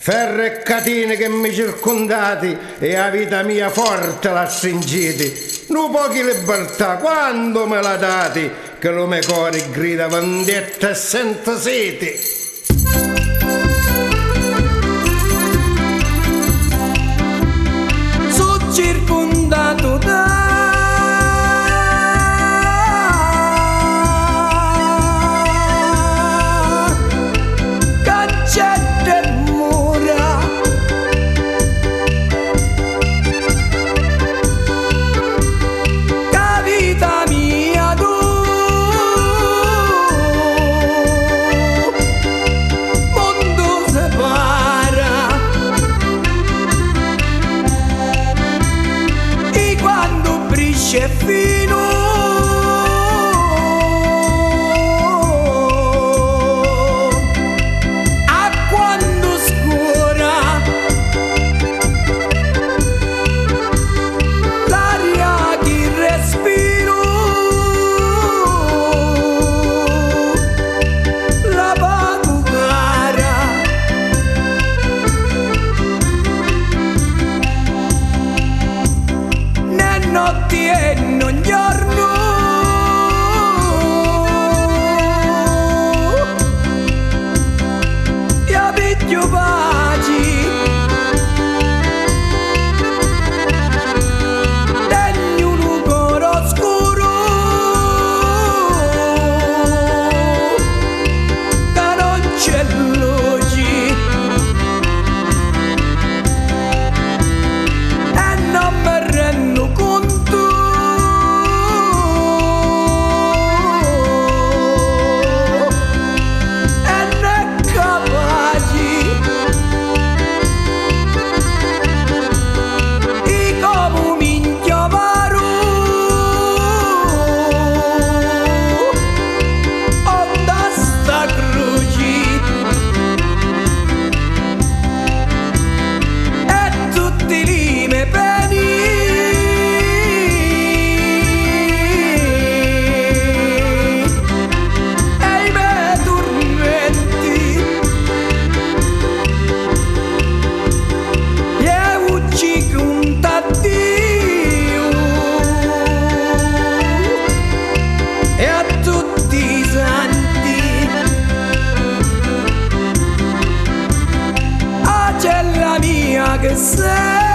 Ferro e catene che mi circondati e la vita mia forte l'ha stringiti. Nu pochi libertà, quando me la dati, che lo mio cuore grida vendetta e sente sete. Sono circondato da c'è fino a quando scura l'aria che respiro, la pago cara. Né notti e non giorno ti abito paci, degno un cuore oscuro che non c'è luce e non mi rendo conto e a tutti i santi, a cella mia che sei.